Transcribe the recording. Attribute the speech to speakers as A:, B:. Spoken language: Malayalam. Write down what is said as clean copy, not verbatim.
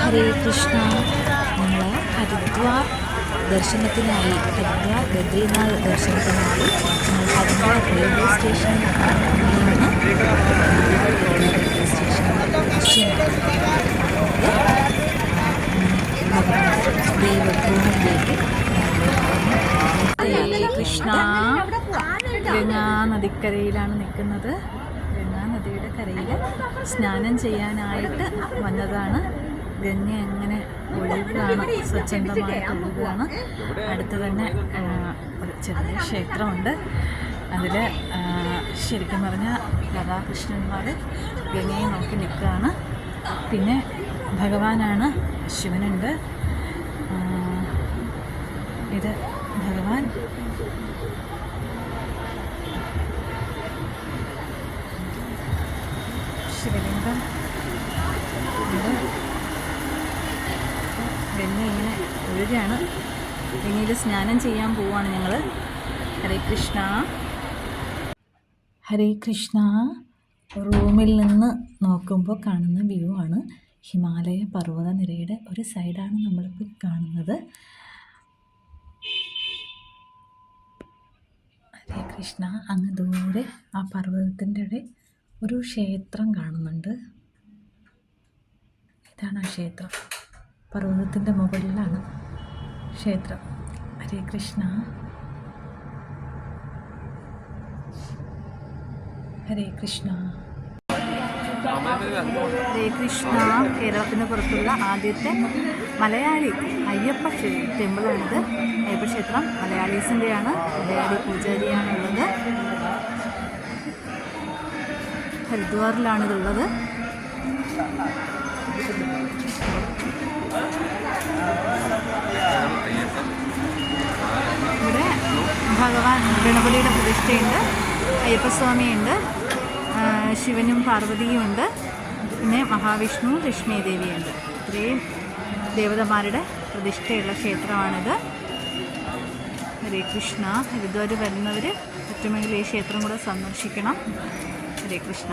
A: ഹരേ കൃഷ്ണ. നമ്മൾ ഹരിദ്വാർ ദർശനത്തിനായി, ഹരിദ്വാർ ബദ്രീനാഥ് ദർശനത്തിനായി നമ്മൾ ഹരിദ്വാർ റെയിൽവേ സ്റ്റേഷനിൽ ദേവഭൂമിയിലേക്ക്. ഹരേ കൃഷ്ണ. ഗംഗാ നദിക്കരയിലാണ് നിൽക്കുന്നത്. ഗംഗാ നദിയുടെ കരയിൽ സ്നാനം ചെയ്യാനായിട്ട് വന്നതാണ്. ഗംഗ എങ്ങനെ ഒഴുകുകയാണ്, സ്വച്ഛന്തമായിട്ട് ഒഴുകുകയാണ്. അടുത്ത് തന്നെ ഒരു ചെറിയ ക്ഷേത്രമുണ്ട്. അതിൽ ശരിക്കും പറഞ്ഞാൽ രാധാകൃഷ്ണന്മാർ ഗംഗയെ നോക്കി നിൽക്കുകയാണ്. പിന്നെ ഭഗവാനാണ്, ശിവനുണ്ട്. ഇത് ഭഗവാൻ. ശിവലിംഗം ഉണ്ട്. ഗംഗ ഇങ്ങനെ ഒഴുകയാണ്. ഗംഗയിൽ സ്നാനം ചെയ്യാൻ പോവുകയാണ് ഞങ്ങൾ. ഹരേ കൃഷ്ണ. ഹരേ കൃഷ്ണ. റൂമിൽ നിന്ന് നോക്കുമ്പോൾ കാണുന്ന വ്യൂ ആണ്. ഹിമാലയ പർവ്വതനിരയുടെ ഒരു സൈഡാണ് നമ്മളിപ്പോൾ കാണുന്നത്. ഹരേ കൃഷ്ണ. അങ്ങ് ദൂരെ ആ പർവ്വതത്തിൻ്റെ ഇടെ ഒരു ക്ഷേത്രം കാണുന്നുണ്ട്. ഇതാണ് ആ ക്ഷേത്രം. പർവ്വതത്തിൻ്റെ മുകളിലാണ് ക്ഷേത്രം. ഹരേ കൃഷ്ണ. ഹരേ കൃഷ്ണ. ഹരേ കൃഷ്ണ. കേരളത്തിന് പുറത്തുള്ള ആദ്യത്തെ മലയാളി അയ്യപ്പ ടെമ്പിളാണിത്. അയ്യപ്പ ക്ഷേത്രം മലയാളീസിൻ്റെയാണ്. മലയാളി പൂജാരിയാണുള്ളത്. ഹരിദ്വാറിലാണിതുള്ളത്. ഇവിടെ ഭഗവാൻ ഗണപതിയുടെ പ്രതിഷ്ഠയുണ്ട്, അയ്യപ്പസ്വാമിയുണ്ട്, ശിവനും പാർവതിയും ഉണ്ട്, പിന്നെ മഹാവിഷ്ണു, ലക്ഷ്മി ദേവിയുണ്ട്. ഇത്രയും ദേവതമാരുടെ പ്രതിഷ്ഠയുള്ള ക്ഷേത്രമാണിത്. ഹരേ കൃഷ്ണ. ഹരിദ്വാർ വരുന്നവർ പറ്റുമെങ്കിൽ ഈ ക്ഷേത്രം കൂടെ സന്ദർശിക്കണം. ഹരേ കൃഷ്ണ.